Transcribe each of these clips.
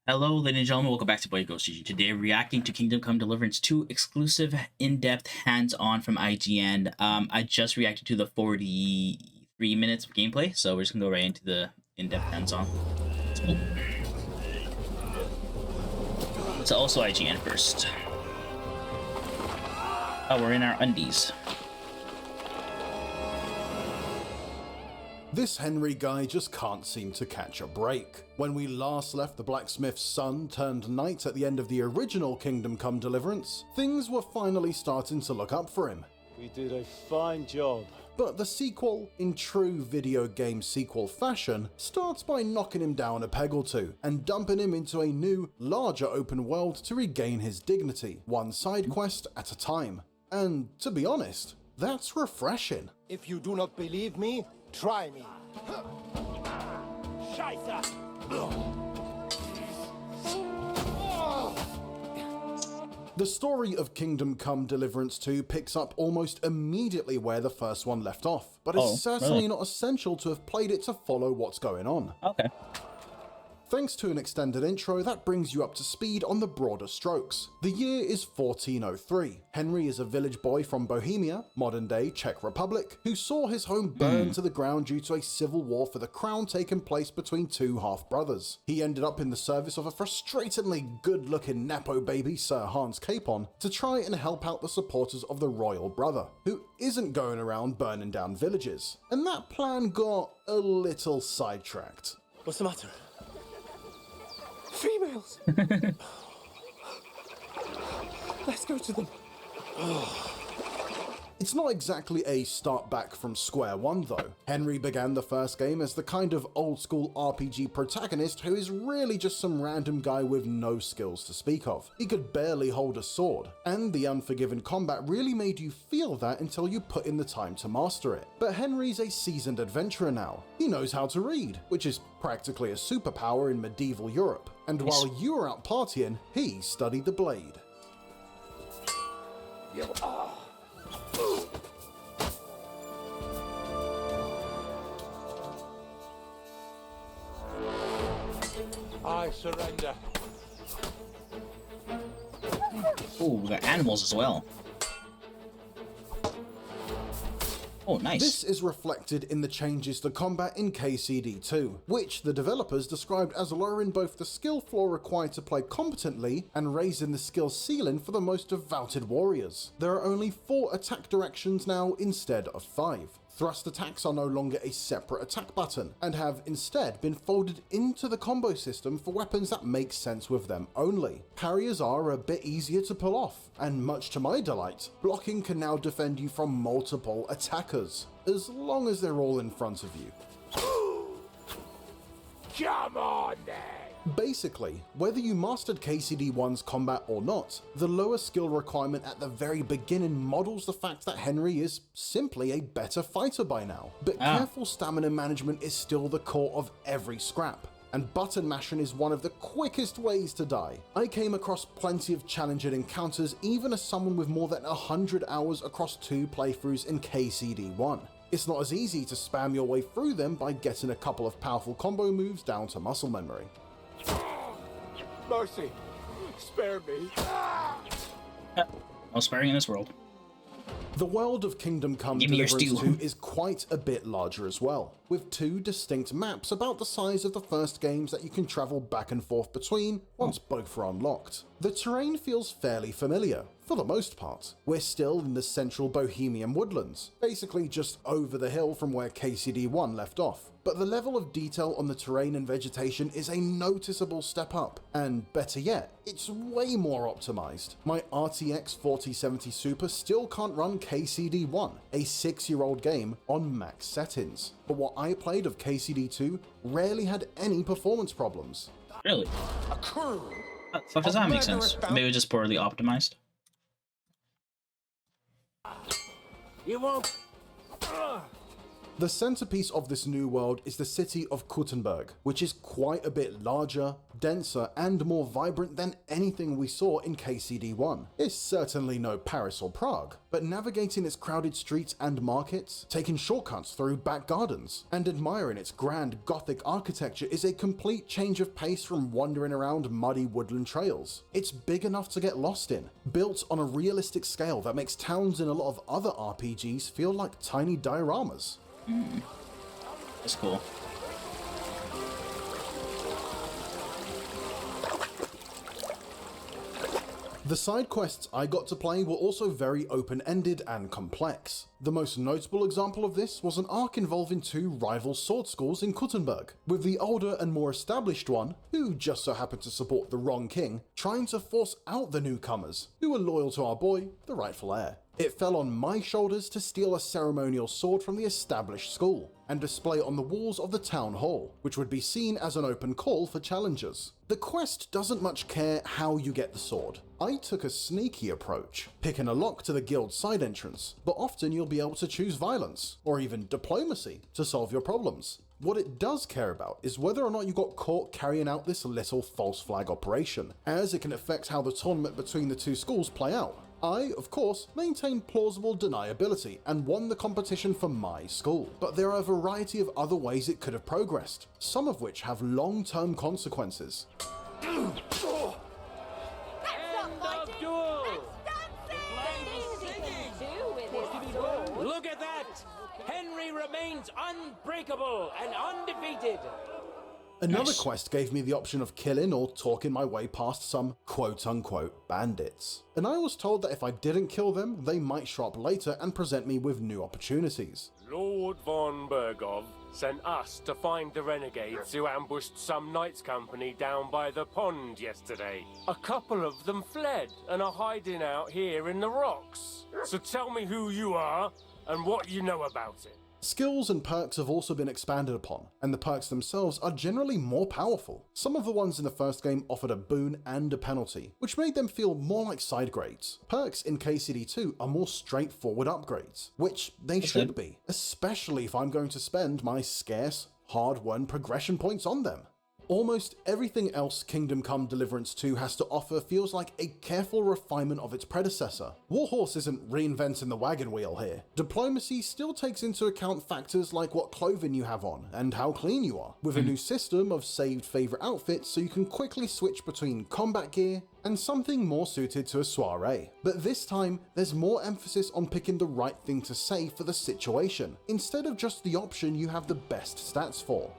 Hello, ladies and gentlemen. Welcome back to Boy Ghost GG. Today, reacting to Kingdom Come Deliverance 2 exclusive, in-depth, hands-on from IGN. I just reacted to the 43 minutes of gameplay, so we're just gonna go right into the in-depth, hands-on. So also IGN first. Oh, we're in our undies. This Henry guy just can't seem to catch a break. When we last left the blacksmith's son turned knight at the end of the original Kingdom Come Deliverance, things were finally starting to look up for him. We did a fine job. But the sequel, in true video game sequel fashion, starts by knocking him down a peg or two and dumping him into a new, larger open world to regain his dignity, one side quest at a time. And to be honest, that's refreshing. If you do not believe me, try me. Scheiße! The story of Kingdom Come Deliverance 2 picks up almost immediately where the first one left off, but it's certainly not essential to have played it to follow what's going on. Okay. Thanks to an extended intro that brings you up to speed on the broader strokes. The year is 1403. Henry is a village boy from Bohemia, modern-day Czech Republic, who saw his home burn to the ground due to a civil war for the crown taking place between two half-brothers. He ended up in the service of a frustratingly good-looking nepo baby, Sir Hans Capon, to try and help out the supporters of the royal brother, who isn't going around burning down villages. And that plan got a little sidetracked. What's the matter? Females! Let's go to them. It's not exactly a start back from square one though. Henry began the first game as the kind of old school RPG protagonist who is really just some random guy with no skills to speak of. He could barely hold a sword, and the unforgiving combat really made you feel that until you put in the time to master it. But Henry's a seasoned adventurer now. He knows how to read, which is practically a superpower in medieval Europe. And while you were out partying, he studied the blade. I surrender. Oh, we got animals as well. Oh, nice. This is reflected in the changes to combat in KCD2, which the developers described as lowering both the skill floor required to play competently and raising the skill ceiling for the most devoted warriors. There are only 4 attack directions now instead of 5. Thrust attacks are no longer a separate attack button, and have instead been folded into the combo system for weapons that make sense with them only. Parriers are a bit easier to pull off, and much to my delight, blocking can now defend you from multiple attackers, as long as they're all in front of you. Come on then! Basically, whether you mastered KCD1's combat or not, the lower skill requirement at the very beginning models the fact that Henry is simply a better fighter by now. But careful stamina management is still the core of every scrap, and button mashing is one of the quickest ways to die. I came across plenty of challenging encounters even as someone with more than 100 hours across 2 playthroughs in KCD1. It's not as easy to spam your way through them by getting a couple of powerful combo moves down to muscle memory. Mercy! Spare me! No sparing in this world. The world of Kingdom Come Deliverance 2 is quite a bit larger as well, with 2 distinct maps about the size of the first games that you can travel back and forth between once both are unlocked. The terrain feels fairly familiar, for the most part. We're still in the central Bohemian woodlands, basically just over the hill from where KCD1 left off. But the level of detail on the terrain and vegetation is a noticeable step up, and better yet, it's way more optimized. My RTX 4070 Super still can't run KCD1, a 6-year-old game, on max settings. But what I played of KCD2 rarely had any performance problems. Really? A crew! So does that make sense? Maybe it was just poorly optimized. You won't... The centerpiece of this new world is the city of Kuttenberg, which is quite a bit larger, denser, and more vibrant than anything we saw in KCD1. It's certainly no Paris or Prague, but navigating its crowded streets and markets, taking shortcuts through back gardens, and admiring its grand Gothic architecture is a complete change of pace from wandering around muddy woodland trails. It's big enough to get lost in, built on a realistic scale that makes towns in a lot of other RPGs feel like tiny dioramas. That's cool. The side quests I got to play were also very open-ended and complex. The most notable example of this was an arc involving two rival sword schools in Kuttenberg, with the older and more established one, who just so happened to support the wrong king, trying to force out the newcomers, who were loyal to our boy, the rightful heir. It fell on my shoulders to steal a ceremonial sword from the established school, and display it on the walls of the town hall, which would be seen as an open call for challengers. The quest doesn't much care how you get the sword. I took a sneaky approach, picking a lock to the guild side entrance, but often you'll be able to choose violence, or even diplomacy, to solve your problems. What it does care about is whether or not you got caught carrying out this little false flag operation, as it can affect how the tournament between the two schools play out. I, of course, maintained plausible deniability and won the competition for my school, but there are a variety of other ways it could have progressed, some of which have long-term consequences. End of duel! Look at that! Henry remains unbreakable and undefeated! Another quest gave me the option of killing or talking my way past some quote-unquote bandits, and I was told that if I didn't kill them, they might show up later and present me with new opportunities. Lord von Bergov sent us to find the renegades who ambushed some knights company down by the pond yesterday. A couple of them fled and are hiding out here in the rocks. So tell me who you are and what you know about it. Skills and perks have also been expanded upon, and the perks themselves are generally more powerful. Some of the ones in the first game offered a boon and a penalty, which made them feel more like side grades. Perks in KCD2 are more straightforward upgrades, which they should be, especially if I'm going to spend my scarce, hard-won progression points on them. Almost everything else Kingdom Come Deliverance 2 has to offer feels like a careful refinement of its predecessor. Warhorse isn't reinventing the wagon wheel here. Diplomacy still takes into account factors like what clothing you have on and how clean you are, with a new system of saved favorite outfits so you can quickly switch between combat gear and something more suited to a soiree. But this time, there's more emphasis on picking the right thing to say for the situation, instead of just the option you have the best stats for.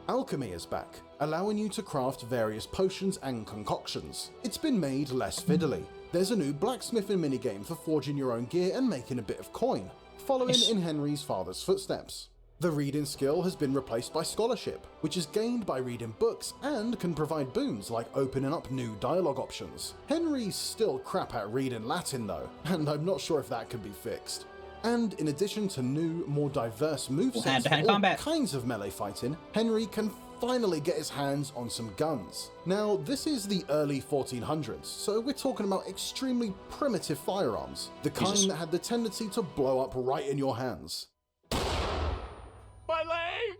Alchemy is back, allowing you to craft various potions and concoctions. It's been made less fiddly. There's a new blacksmithing minigame for forging your own gear and making a bit of coin, following in Henry's father's footsteps. The reading skill has been replaced by scholarship, which is gained by reading books and can provide boons like opening up new dialogue options. Henry's still crap at reading Latin though, and I'm not sure if that could be fixed. And in addition to new, more diverse movesets for all kinds of melee fighting, Henry can finally get his hands on some guns. Now, this is the early 1400s, so we're talking about extremely primitive firearms, the kind that had the tendency to blow up right in your hands. My leg!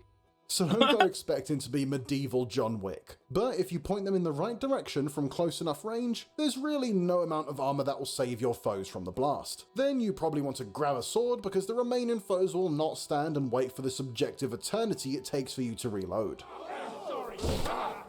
So don't go expecting to be medieval John Wick. But if you point them in the right direction from close enough range, there's really no amount of armor that will save your foes from the blast. Then you probably want to grab a sword because the remaining foes will not stand and wait for the subjective eternity it takes for you to reload. Take that!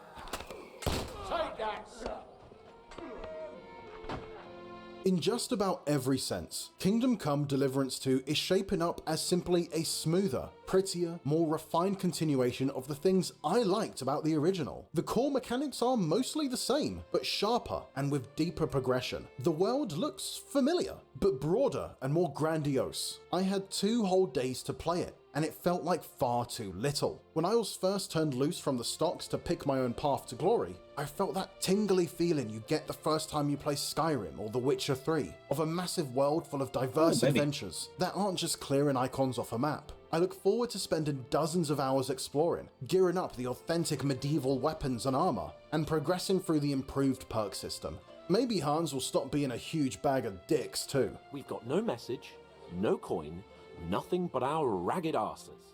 In just about every sense, Kingdom Come Deliverance 2 is shaping up as simply a smoother, prettier, more refined continuation of the things I liked about the original. The core mechanics are mostly the same, but sharper and with deeper progression. The world looks familiar, but broader and more grandiose. I had 2 whole days to play it, and it felt like far too little. When I was first turned loose from the stocks to pick my own path to glory, I felt that tingly feeling you get the first time you play Skyrim or The Witcher 3, of a massive world full of diverse adventures that aren't just clearing icons off a map. I look forward to spending dozens of hours exploring, gearing up the authentic medieval weapons and armor, and progressing through the improved perk system. Maybe Hans will stop being a huge bag of dicks too. We've got no message, no coin, nothing but our ragged arses.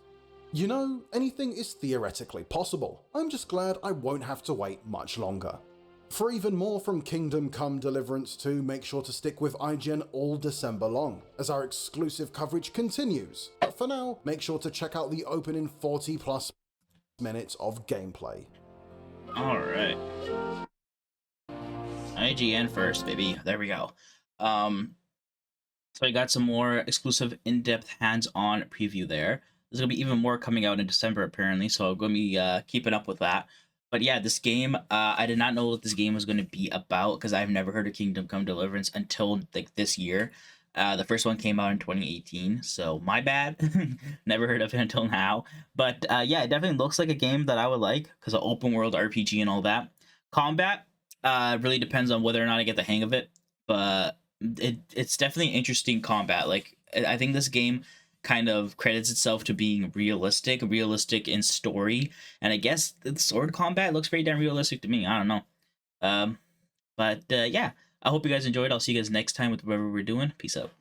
You know, anything is theoretically possible. I'm just glad I won't have to wait much longer. For even more from Kingdom Come Deliverance 2, make sure to stick with IGN all December long, as our exclusive coverage continues. But for now, make sure to check out the opening 40 plus minutes of gameplay. Alright. IGN first, baby. There we go. So I got some more exclusive in-depth hands-on preview there. There's gonna be even more coming out in December apparently, so I'm gonna be keeping up with that. But yeah, this game, I did not know what this game was gonna be about because I've never heard of Kingdom Come Deliverance until like this year. The first one came out in 2018, so my bad. Never heard of it until now. But yeah, it definitely looks like a game that I would like because of open world RPG and all that. Combat really depends on whether or not I get the hang of it, but it's definitely interesting combat. Like I think this game kind of credits itself to being realistic in story, and I guess the sword combat looks pretty damn realistic to me. I don't know. But yeah, I hope you guys enjoyed. I'll see you guys next time with whatever we're doing. Peace out.